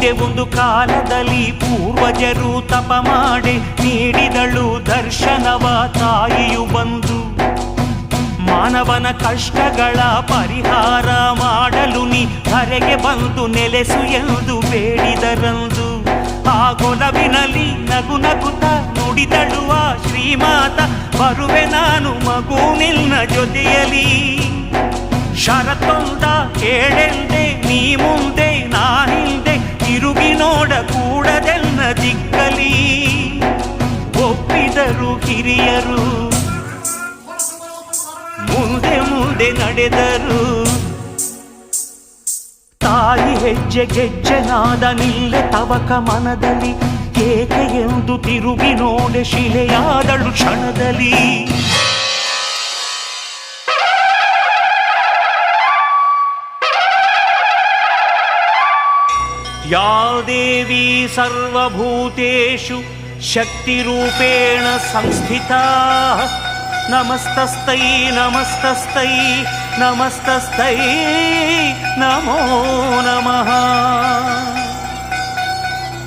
ಹಿಂದೆ ಒಂದು ಕಾಲದಲ್ಲಿ ಪೂರ್ವಜರು ತಪ ಮಾಡಿ ನೀಡಿದಳು ದರ್ಶನವ ತಾಯಿಯು ಬಂದು. ಮಾನವನ ಕಷ್ಟಗಳ ಪರಿಹಾರ ಮಾಡಲು ನೀ ಧರೆಗೆ ಬಂದು ನೆಲೆಸು ಎಂದು ಬೇಡಿದರಂದು. ಆ ಗೊಲವಿನಲ್ಲಿ ನಗು ನಗುತ್ತ ನುಡಿದಳು ಆ ಶ್ರೀಮಾತ, ಬರುವೆ ನಾನು ಮಗು ನಿನ್ನ ಜೊತೆಯಲಿ. ಷರತ್ತೊಂದ ಕೇಳೆಂದೆ, ನೀ ಮುಂದೆ ನಾ ಹಿಂದೆ, ತಿರುಗಿ ನೋಡ ಕೂಡದೆನ್ನ ದಿಕ್ಕಲಿ. ಒಪ್ಪಿದರು ಹಿರಿಯರು, ಮುಂದೆ ಮುಂದೆ ನಡೆದರು. ತಾಯಿ ಹೆಜ್ಜೆ ಗೆಜ್ಜೆನಾದ ನಿಲ್ಲೆ ತವಕ ಮನದಲ್ಲಿ, ಏಕೆ ಎಂದು ತಿರುಗಿ ನೋಡೆ ಶಿಲೆಯಾದಳು ಕ್ಷಣದಲ್ಲಿ. ಯಾ ದೇವಿ ಸರ್ವಭೂತೇಷು ಶಕ್ತಿರೂಪೇಣ ಸಂಸ್ಥಿತಾ, ನಮಸ್ತಸ್ತೈ ನಮಸ್ತಸ್ತೈ ನಮಸ್ತಸ್ತೈ ನಮೋ ನಮಃ.